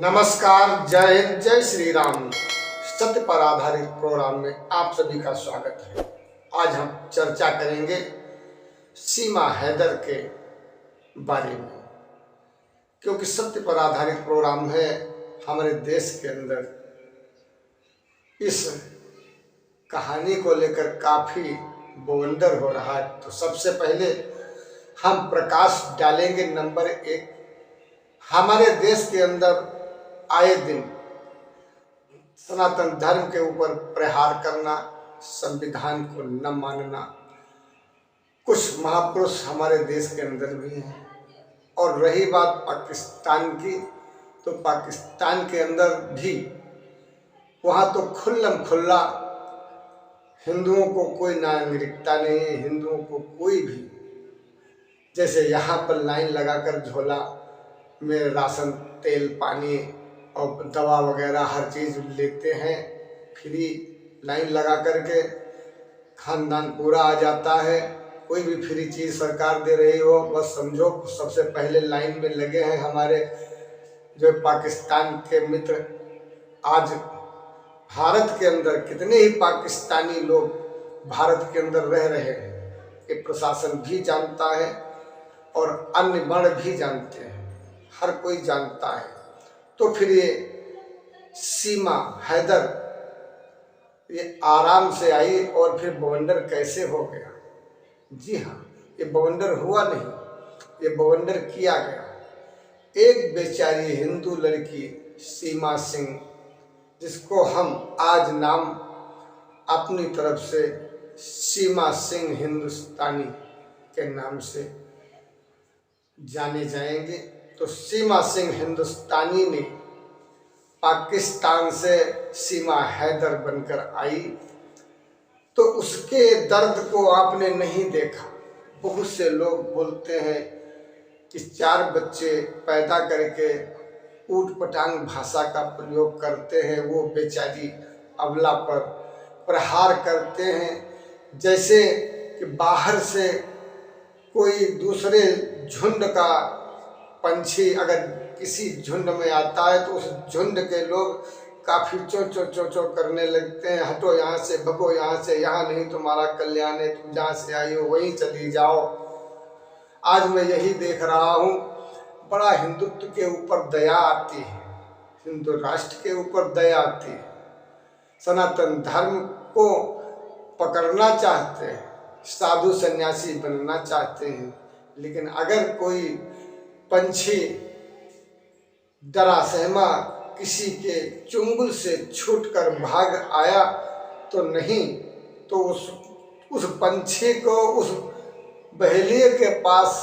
नमस्कार, जय हिंद, जय श्री राम। सत्य पर आधारित प्रोग्राम में आप सभी का स्वागत है। आज हम चर्चा करेंगे सीमा हैदर के बारे में, क्योंकि सत्य पर आधारित प्रोग्राम है। हमारे देश के अंदर इस कहानी को लेकर काफी बवंडर हो रहा है। तो सबसे पहले हम प्रकाश डालेंगे नंबर 1। हमारे देश के अंदर आए दिन सनातन धर्म के ऊपर प्रहार करना, संविधान को न मानना, कुछ महापुरुष हमारे देश के अंदर भी हैं। और रही बात पाकिस्तान की, तो पाकिस्तान के अंदर भी वहाँ तो खुल्लम खुल्ला हिंदुओं को कोई नागरिकता नहीं है। हिंदुओं को कोई भी, जैसे यहाँ पर लाइन लगाकर झोला में राशन, तेल, पानी और दवा वगैरह हर चीज़ लेते हैं, फ्री लाइन लगा करके खानदान पूरा आ जाता है। कोई भी फ्री चीज़ सरकार दे रही हो, बस समझो सबसे पहले लाइन में लगे हैं हमारे जो पाकिस्तान के मित्र। आज भारत के अंदर कितने ही पाकिस्तानी लोग भारत के अंदर रह रहे हैं, ये प्रशासन भी जानता है और अन्य बड़ भी जानते हैं, हर कोई जानता है। तो फिर ये सीमा हैदर ये आराम से आई और फिर बवंडर कैसे हो गया? जी हाँ, ये बवंडर हुआ नहीं, ये बवंडर किया गया। एक बेचारी हिंदू लड़की सीमा सिंह, जिसको हम आज नाम अपनी तरफ से सीमा सिंह हिंदुस्तानी के नाम से जाने जाएंगे। तो सीमा सिंह हिंदुस्तानी ने पाकिस्तान से सीमा हैदर बनकर आई, तो उसके दर्द को आपने नहीं देखा। बहुत से लोग बोलते हैं कि 4 बच्चे पैदा करके ऊट पटांग भाषा का प्रयोग करते हैं, वो बेचारी अबला पर प्रहार करते हैं। जैसे कि बाहर से कोई दूसरे झुंड का पंछी अगर किसी झुंड में आता है तो उस झुंड के लोग काफी चो चो चो चो करने लगते हैं, हटो यहाँ से, भगो यहाँ से, यहाँ नहीं तुम्हारा कल्याण है, तुम जहाँ से आई हो वहीं चली जाओ। आज मैं यही देख रहा हूँ, बड़ा हिंदुत्व के ऊपर दया आती है, हिंदू राष्ट्र के ऊपर दया आती है। सनातन धर्म को पकड़ना चाहते हैं, साधु सन्यासी बनना चाहते हैं, लेकिन अगर कोई पंछी डरा सहमा किसी के चुंगल से छूटकर भाग आया तो नहीं, तो उस पंछी को उस बहेलिए के पास,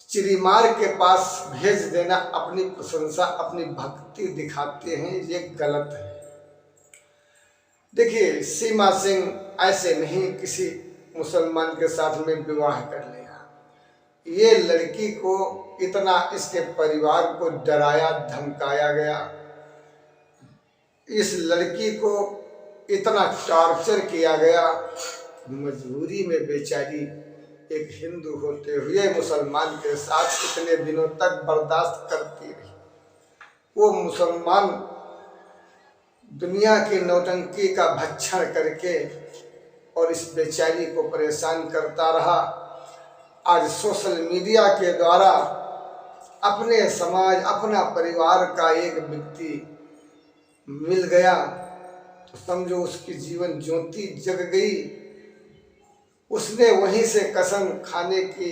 चिड़ीमार के पास भेज देना अपनी प्रशंसा, अपनी भक्ति दिखाते हैं, ये गलत है। देखिए, सीमा सिंह ऐसे नहीं किसी मुसलमान के साथ में विवाह कर लिया। ये लड़की को इतना इसके परिवार को डराया धमकाया गया, इस लड़की को इतना टॉर्चर किया गया, मजबूरी में बेचारी एक हिंदू होते हुए मुसलमान के साथ इतने दिनों तक बर्दाश्त करती रही। वो मुसलमान दुनिया की नौटंकी का भक्षण करके और इस बेचारी को परेशान करता रहा। आज सोशल मीडिया के द्वारा अपने समाज, अपना परिवार का एक व्यक्ति मिल गया तो समझो उसकी जीवन ज्योति जग गई। उसने वहीं से कसम खाने की,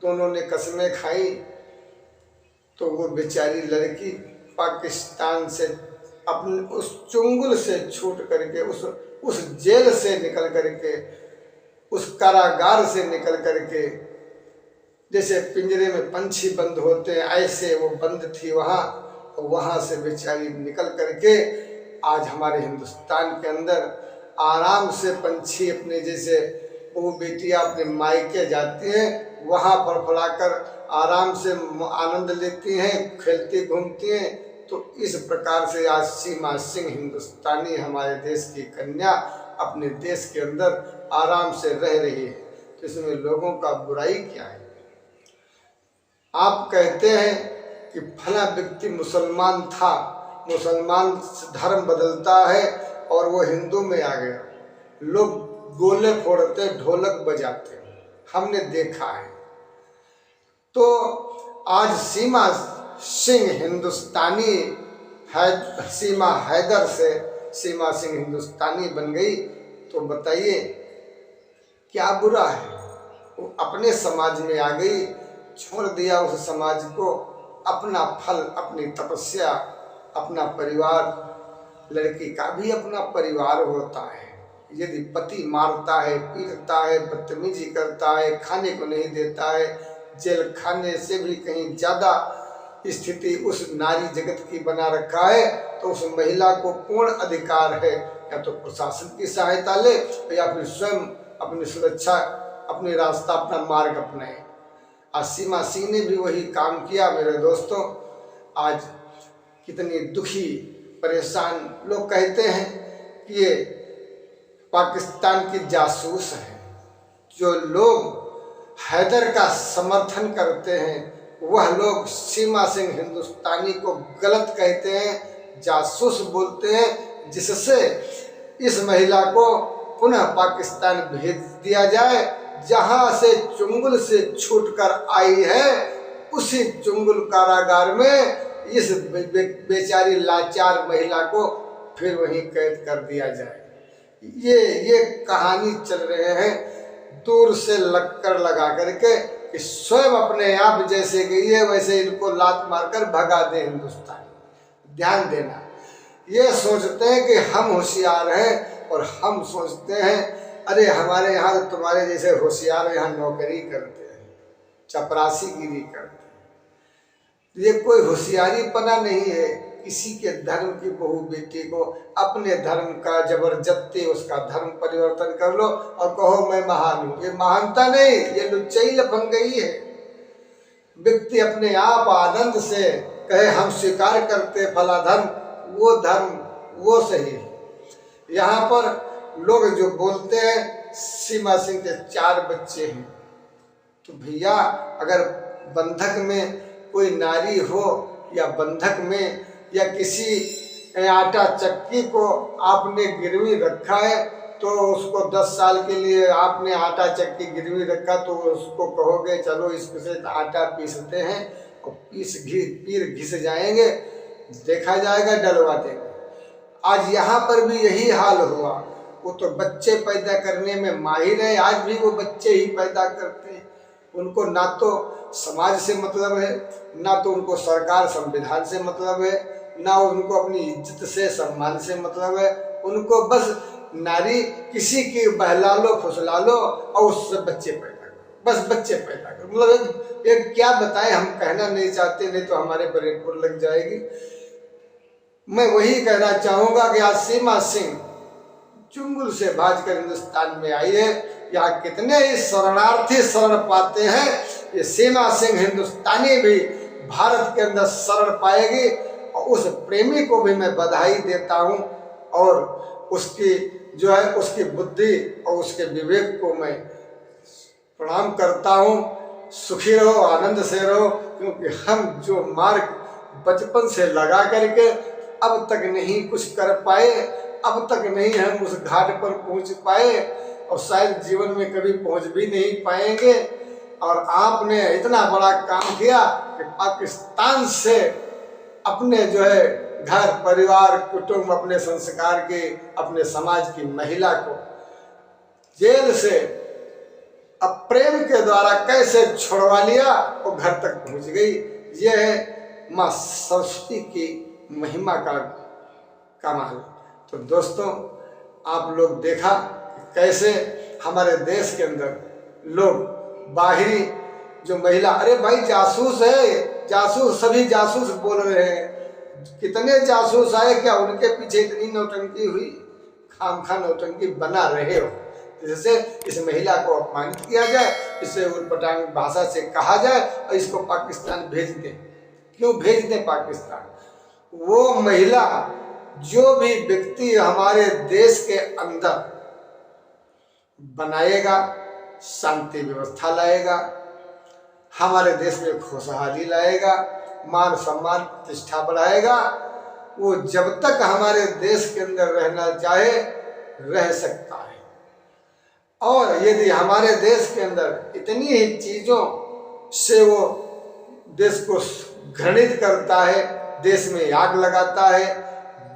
दोनों ने कसमें खाई, तो वो बेचारी लड़की पाकिस्तान से अपने उस चुंगल से छूट करके, उस जेल से निकल करके, उस कारागार से निकल करके, जैसे पिंजरे में पंछी बंद होते हैं ऐसे वो बंद थी वहाँ से बेचारी निकल करके आज हमारे हिंदुस्तान के अंदर आराम से पंछी अपने, जैसे वो बेटियां अपने मायके जाती हैं, वहाँ फड़फड़ाकर आराम से आनंद लेती हैं, खेलती घूमती हैं। तो इस प्रकार से आज सीमा सिंह हिंदुस्तानी हमारे देश की कन्या अपने देश के अंदर आराम से रह रही है। तो इसमें लोगों का बुराई क्या है? आप कहते हैं कि फला व्यक्ति मुसलमान था, मुसलमान धर्म बदलता है और वो हिंदू में आ गया, लोग गोले फोड़ते, ढोलक बजाते, हमने देखा है। तो आज सीमा सिंह हिंदुस्तानी है, सीमा हैदर से सीमा सिंह हिंदुस्तानी बन गई, तो बताइए क्या बुरा है? वो अपने समाज में आ गई, छोड़ दिया उस समाज को, अपना फल, अपनी तपस्या, अपना परिवार। लड़की का भी अपना परिवार होता है। यदि पति मारता है, पीटता है, बदतमीजी करता है, खाने को नहीं देता है, जेल खाने से भी कहीं ज़्यादा स्थिति उस नारी जगत की बना रखा है, तो उस महिला को पूर्ण अधिकार है या तो प्रशासन की सहायता ले या फिर स्वयं अपनी सुरक्षा, अपनी रास्ता, अपना मार्ग अपनाए। आज सीमा सिंह ने भी वही काम किया मेरे दोस्तों। आज कितनी दुखी परेशान लोग कहते हैं कि ये पाकिस्तान की जासूस है। जो लोग हैदर का समर्थन करते हैं वह लोग सीमा सिंह हिंदुस्तानी को गलत कहते हैं, जासूस बोलते हैं, जिससे इस महिला को पुनः पाकिस्तान भेज दिया जाए। जहां से चुंगुल से छूटकर आई है उसी चुंगुल कारागार में इस बेचारी लाचार महिला को फिर वहीं कैद कर दिया जाए। ये कहानी चल रहे हैं दूर से लक्कर लगा करके कि स्वयं अपने आप जैसे गई है वैसे इनको लात मारकर भगा दे हिंदुस्तानी। ध्यान देना, ये सोचते हैं कि हम होशियार हैं और हम सोचते हैं अरे हमारे यहाँ तो तुम्हारे जैसे होशियार यहाँ नौकरी करते हैं, चपरासीगिरी करते हैं। ये कोई होशियारी पना नहीं है किसी के धर्म की बहू बेटी को अपने धर्म का जबरदस्ती उसका धर्म परिवर्तन कर लो और कहो मैं महान हूँ। ये महानता नहीं, ये लुच्चाई लपक गई है। व्यक्ति अपने आप आनंद से कहे हम स्वीकार करते फला धर्म, वो सही है। यहाँ पर लोग जो बोलते हैं सीमा सिंह के 4 बच्चे हैं, तो भैया अगर बंधक में कोई नारी हो या बंधक में या किसी आटा चक्की को आपने गिरवी रखा है तो उसको 10 साल के लिए आपने आटा चक्की गिरवी रखा तो उसको कहोगे चलो इससे आटा पीसते हैं और पीर घिस जाएंगे, देखा जाएगा, डलवा देंगे। आज यहाँ पर भी यही हाल हुआ। वो तो बच्चे पैदा करने में माहिर है, आज भी वो बच्चे ही पैदा करते हैं। उनको ना तो समाज से मतलब है, ना तो उनको सरकार संविधान से मतलब है, ना उनको अपनी इज्जत से सम्मान से मतलब है। उनको बस नारी किसी की बहला लो, फुसला लो और उससे बच्चे पैदा करो, बस बच्चे पैदा करो। मतलब एक क्या बताएं, हम कहना नहीं चाहते, नहीं तो हमारे बरेपुर लग जाएगी। मैं वही कहना चाहूँगा कि आज सीमा सिंह चुंगुल से भाजकर हिंदुस्तान में आई है। यहाँ कितने ही शरणार्थी शरण पाते हैं, ये सीमा सिंह हिंदुस्तानी भी भारत के अंदर शरण पाएगी। और उस प्रेमी को भी मैं बधाई देता हूँ और उसकी जो है उसकी बुद्धि और उसके विवेक को मैं प्रणाम करता हूँ। सुखी रहो, आनंद से रहो, क्योंकि हम जो मार्ग बचपन से लगा करके अब तक नहीं कुछ कर पाए, अब तक नहीं हम उस घाट पर पहुंच पाए और शायद जीवन में कभी पहुंच भी नहीं पाएंगे। और आपने इतना बड़ा काम किया कि पाकिस्तान से अपने जो है घर परिवार कुटुंब, अपने संस्कार के, अपने समाज की महिला को जेल से अब प्रेम के द्वारा कैसे छुड़वा लिया और घर तक पहुंच गई। यह है माँ सरस्वती की महिमा का कमाल। तो दोस्तों, आप लोग देखा कैसे हमारे देश के अंदर लोग बाहरी जो महिला, अरे भाई जासूस है, जासूस, सभी जासूस बोल रहे हैं। कितने जासूस आए, क्या उनके पीछे इतनी नौटंकी हुई? खामखा नौटंकी बना रहे हो, जिससे इस महिला को अपमानित किया जाए, इसे उटपटांग भाषा से कहा जाए और इसको पाकिस्तान भेज दें। क्यों भेज दें पाकिस्तान? वो महिला, जो भी व्यक्ति हमारे देश के अंदर बनाएगा, शांति व्यवस्था लाएगा, हमारे देश में खुशहाली लाएगा, मान सम्मान प्रतिष्ठा बढ़ाएगा, वो जब तक हमारे देश के अंदर रहना चाहे रह सकता है। और यदि हमारे देश के अंदर इतनी ही चीजों से वो देश को घृणित करता है, देश में आग लगाता है,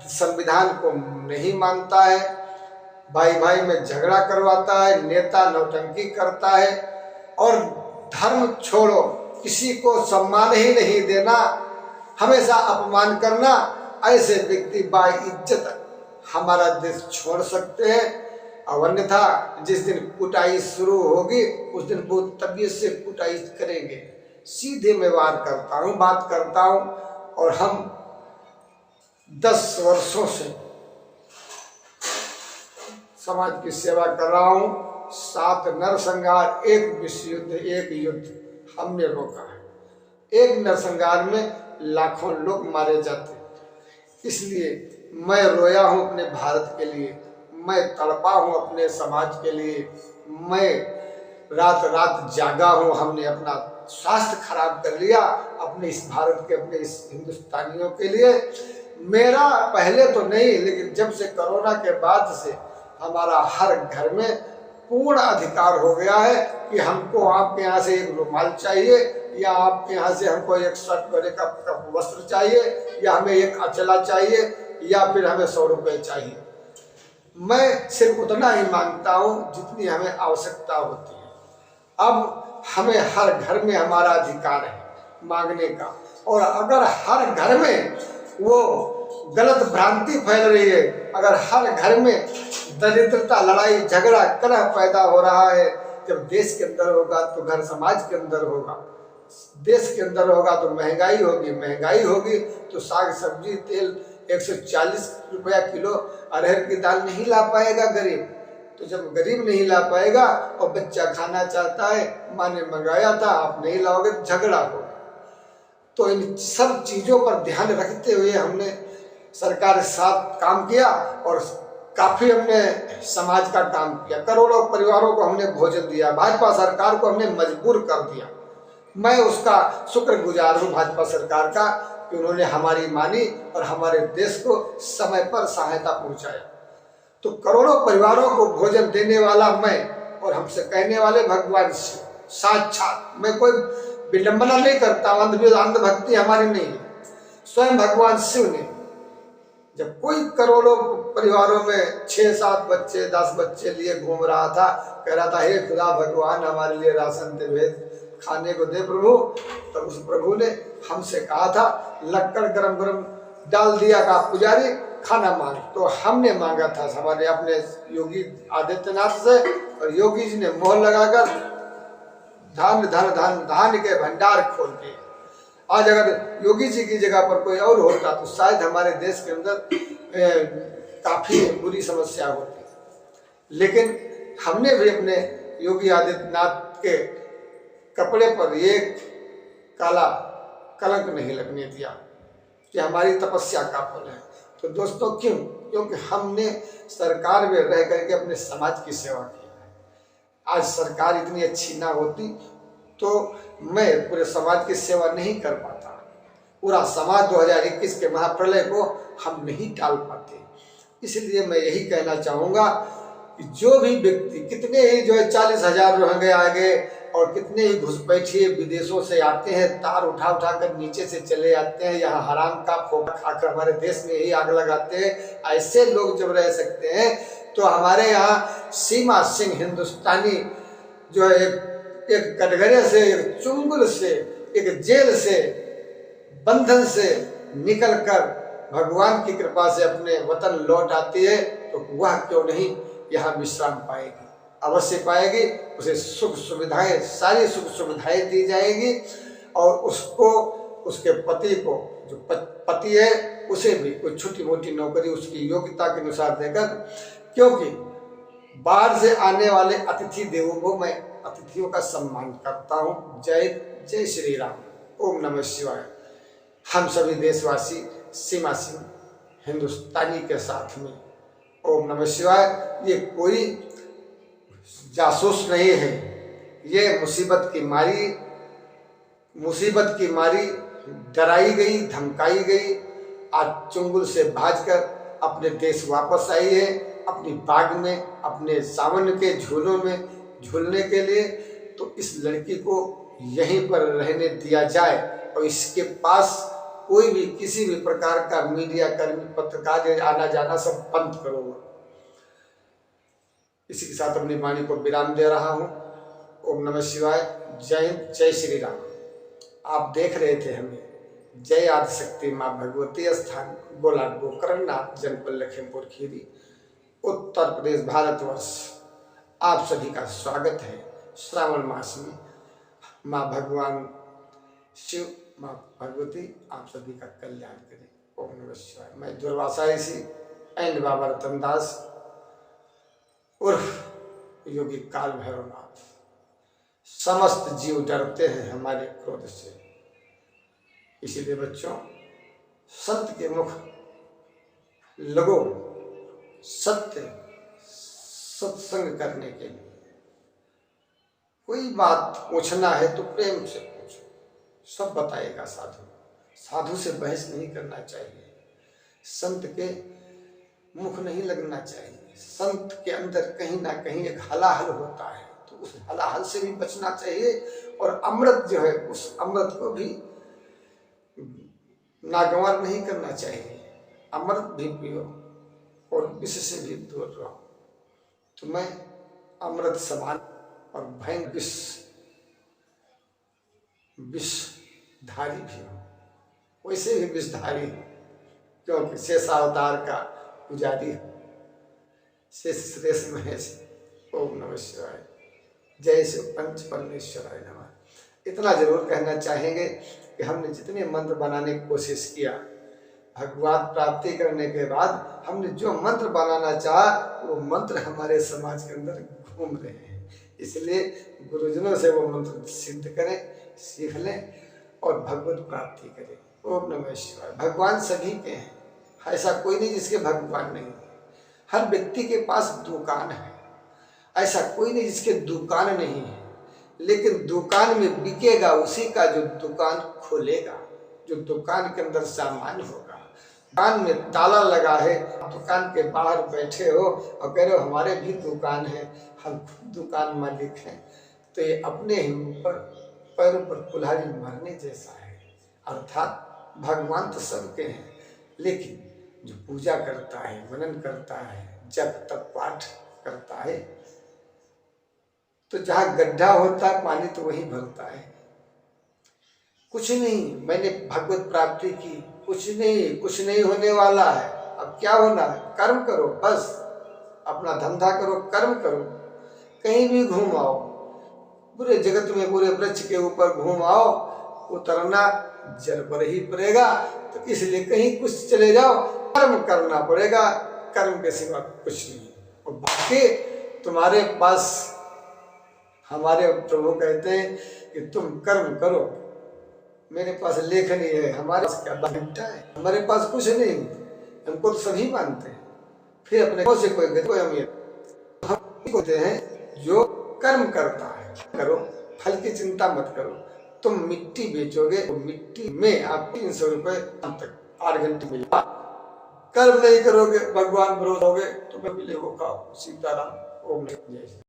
संविधान को नहीं मानता है, भाई भाई में झगड़ा करवाता है, नेता नौटंकी करता है, और धर्म छोड़ो किसी को सम्मान ही नहीं देना, हमेशा अपमान करना, ऐसे व्यक्ति बाइज्जत हमारा देश छोड़ सकते हैं। और अन्यथा जिस दिन कुटाई शुरू होगी उस दिन वो तबीयत से कुटाई करेंगे। सीधे मैं बात करता हूँ और हम 10 वर्षों से समाज की सेवा कर रहा हूँ। 7 नरसंहार, 1 विश्व युद्ध, 1 युद्ध हमने रोका है। 1 नरसंहार में लाखों लोग मारे जाते, इसलिए मैं रोया हूँ अपने भारत के लिए, मैं तड़पा हूँ अपने समाज के लिए, मैं रात रात जागा हूँ। हमने अपना स्वास्थ्य खराब कर लिया अपने इस भारत के, अपने इस हिंदुस्तानियों के लिए। मेरा पहले तो नहीं, लेकिन जब से कोरोना के बाद से हमारा हर घर में पूर्ण अधिकार हो गया है कि हमको आपके यहाँ से एक रुमाल चाहिए, या आपके यहाँ से हमको एक शर्ट पहने का वस्त्र चाहिए, या हमें एक अचला चाहिए, या फिर हमें 100 रुपये चाहिए। मैं सिर्फ उतना ही मांगता हूँ जितनी हमें आवश्यकता होती है। अब हमें हर घर में हमारा अधिकार है मांगने का, और अगर हर घर में वो गलत भ्रांति फैल रही है, अगर हर घर में दरिद्रता, लड़ाई झगड़ा, कलह पैदा हो रहा है, जब देश के अंदर होगा तो घर समाज के अंदर होगा, देश के अंदर होगा तो महंगाई होगी, महंगाई होगी तो साग सब्जी तेल 140 रुपया किलो अरहर की दाल नहीं ला पाएगा गरीब। तो जब गरीब नहीं ला पाएगा और बच्चा खाना चाहता है, माँ ने मंगाया था आप नहीं लाओगे, झगड़ा होगा। तो इन सब चीज़ों पर ध्यान रखते हुए हमने सरकार के साथ काम किया और काफ़ी हमने समाज का काम किया। करोड़ों परिवारों को हमने भोजन दिया, भाजपा सरकार को हमने मजबूर कर दिया। मैं उसका शुक्रगुजार हूँ भाजपा सरकार का कि उन्होंने हमारी मानी और हमारे देश को समय पर सहायता पहुंचाया। तो करोड़ों परिवारों को भोजन देने वाला मैं, और हमसे कहने वाले भगवान शिव साक्षात। मैं कोई विडंबना नहीं करता, अंधभक्ति हमारी नहीं है। स्वयं भगवान शिव ने जब कोई करोड़ों परिवारों में 6-7 बच्चे 10 बच्चे लिए घूम रहा था, कह रहा था हे खुदा भगवान हमारे लिए राशन दे, भेज खाने को दे प्रभु, तब उस प्रभु ने हमसे कहा था लक्कड़ गरम गरम डाल दिया का पुजारी खाना मांग। तो हमने मांगा था हमारे अपने योगी आदित्यनाथ से, और योगी जी ने मोहर लगाकर धान के भंडार खोल के। आज अगर योगी जी की जगह पर कोई और होता तो शायद हमारे देश के अंदर काफी बुरी समस्या होती। लेकिन हमने भी अपने योगी आदित्यनाथ के कपड़े पर ये काला कलंक नहीं लगने दिया कि हमारी तपस्या का फल है। तो दोस्तों क्यों? क्योंकि हमने सरकार में रह करके अपने समाज की सेवा की है। आज सरकार इतनी अच्छी ना होती तो मैं पूरे समाज की सेवा नहीं कर पाता। पूरा समाज 2021 के महाप्रलय को हम नहीं टाल पाते। इसलिए मैं यही कहना चाहूँगा कि जो भी व्यक्ति, कितने ही जो है 40,000 रोहिंग्या आगे और कितने ही घुसपैठिए विदेशों से आते हैं, तार उठा उठा कर नीचे से चले आते हैं, यहाँ हराम का फोका खाकर हमारे देश में ही आग लगाते हैं। ऐसे लोग जब रह सकते हैं तो हमारे यहाँ सीमा सिंह हिंदुस्तानी जो है एक कटघरे से, एक चुंगल से, एक जेल से, बंधन से निकलकर भगवान की कृपा से अपने वतन लौट आती है, तो वह क्यों नहीं यहाँ विश्राम पाएगी? अवश्य पाएगी। उसे सुख सुविधाएं, सारी सुख सुविधाएं दी जाएगी, और उसको, उसके पति को, जो पति है उसे भी कोई छोटी मोटी नौकरी उसकी योग्यता के अनुसार देकर, क्योंकि बाहर से आने वाले अतिथि देवों को मैं अतिथियों का सम्मान करता हूँ। जय जय श्री राम, ओम नमः शिवाय। हम सभी देशवासी सीमा सिंह हिंदुस्तानी के साथ में ओम नमः शिवाय। ये कोई जासूस नहीं है, ये मुसीबत की मारी डराई गई, धमकाई गई, आज चुंगल से भागकर अपने देश वापस आई है, अपनी बाग में, अपने सावन के झूलों में झूलने के लिए। तो इस लड़की को यहीं पर रहने दिया जाए और इसके पास कोई भी किसी भी प्रकार का मीडिया कर्मी, पत्रकार आना जाना सब बंद करो। इसी के साथ अपनी वाणी को विराम दे रहा हूँ। ओम नमः शिवाय। जय हिंद, जय श्री राम। आप देख रहे थे हमें जय आदिशक्ति माँ भगवती स्थान, गोला गोकर्णनाथ, जनपद लखीमपुर खीरी, उत्तर प्रदेश, भारतवर्ष। आप सभी का स्वागत है। श्रावण मास में माँ भगवान शिव, माँ भगवती आप सभी का कल्याण करें। ओम नमः शिवाय। मैं दुर्वासा ऋषि एंड बाबा रतन दास उर्फ योगी काल भैरवनाथ। समस्त जीव डरते हैं हमारे क्रोध से, इसीलिए बच्चों संत के मुख लगो सत्य सत्संग करने के लिए। कोई बात पूछना है तो प्रेम से पूछो, सब बताएगा साधु। साधु से बहस नहीं करना चाहिए, संत के मुख नहीं लगना चाहिए। संत के अंदर कहीं ना कहीं एक हलाहल होता है, तो उस हलाहल से भी बचना चाहिए। और अमृत जो है, उस अमृत को भी नागवार नहीं करना चाहिए। अमृत भी पियो और विष से भी दूर रहो। तो मैं अमृत समान और भयंकर विषधारी भी हूँ, वैसे भी विषधारी हूँ, क्योंकि शेषावतार का पुजारी हूँ। शेष श्रेष्ठ महेश। ओम नमः शिवाय। जय शिव पंच परमेश्वराय नमः। इतना जरूर कहना चाहेंगे कि हमने जितने मंत्र बनाने की कोशिश किया, भगवान प्राप्ति करने के बाद हमने जो मंत्र बनाना चाहा, वो मंत्र हमारे समाज के अंदर घूम रहे हैं। इसलिए गुरुजनों से वो मंत्र सिद्ध करें, सीख लें और भगवत प्राप्ति करें। ओम नमः शिवाय। भगवान सभी के हैं, ऐसा कोई नहीं जिसके भगवान नहीं है। हर व्यक्ति के पास दुकान है, ऐसा कोई नहीं जिसके दुकान नहीं है। लेकिन दुकान में बिकेगा उसी का जो दुकान खोलेगा, जो दुकान के अंदर सामान होगा। दुकान में ताला लगा है, दुकान के बाहर बैठे हो और कह रहे हो हमारे भी दुकान है, हम खुद दुकान मालिक हैं, तो ये अपने ही ऊपर पैरों पर कुल्हाड़ी मारने जैसा है। अर्थात भगवान तो सबके हैं, लेकिन जो पूजा करता है, मनन करता है, जप तप पाठ करता है, तो जहाँ गड्ढा होता है पानी तो वहीं भरता है। कुछ नहीं, मैंने भगवत प्राप्ति की, कुछ नहीं होने वाला है। अब क्या होना है? कर्म करो, बस अपना धंधा करो, कर्म करो। कहीं भी घूम आओ, पूरे जगत में पूरे वृक्ष के ऊपर घूम आओ, उतरना जल पर ही पड़ेगा। तो इसलिए कहीं कुछ चले जाओ, कर्म करना पड़ेगा, कर्म के सिवा कुछ नहीं। और बाकी तुम्हारे पास, हमारे प्रभु कहते हैं कि तुम कर्म करो, मेरे पास लेख नहीं है, हमारे पास क्या घंटा है, हमारे पास कुछ नहीं, हमको तो सभी मानते हैं। फिर अपने से कोई अमीर हम होते हैं जो कर्म करता है। करो, फल की चिंता मत करो। तुम मिट्टी बेचोगे तो मिट्टी में आपको 300 रुपये तक 8 घंटे मिलेगा। कर्म नहीं करोगे, भगवान विरोध होगे तो मिले वो खाओ। सीताराम। ओम नमः शिवाय।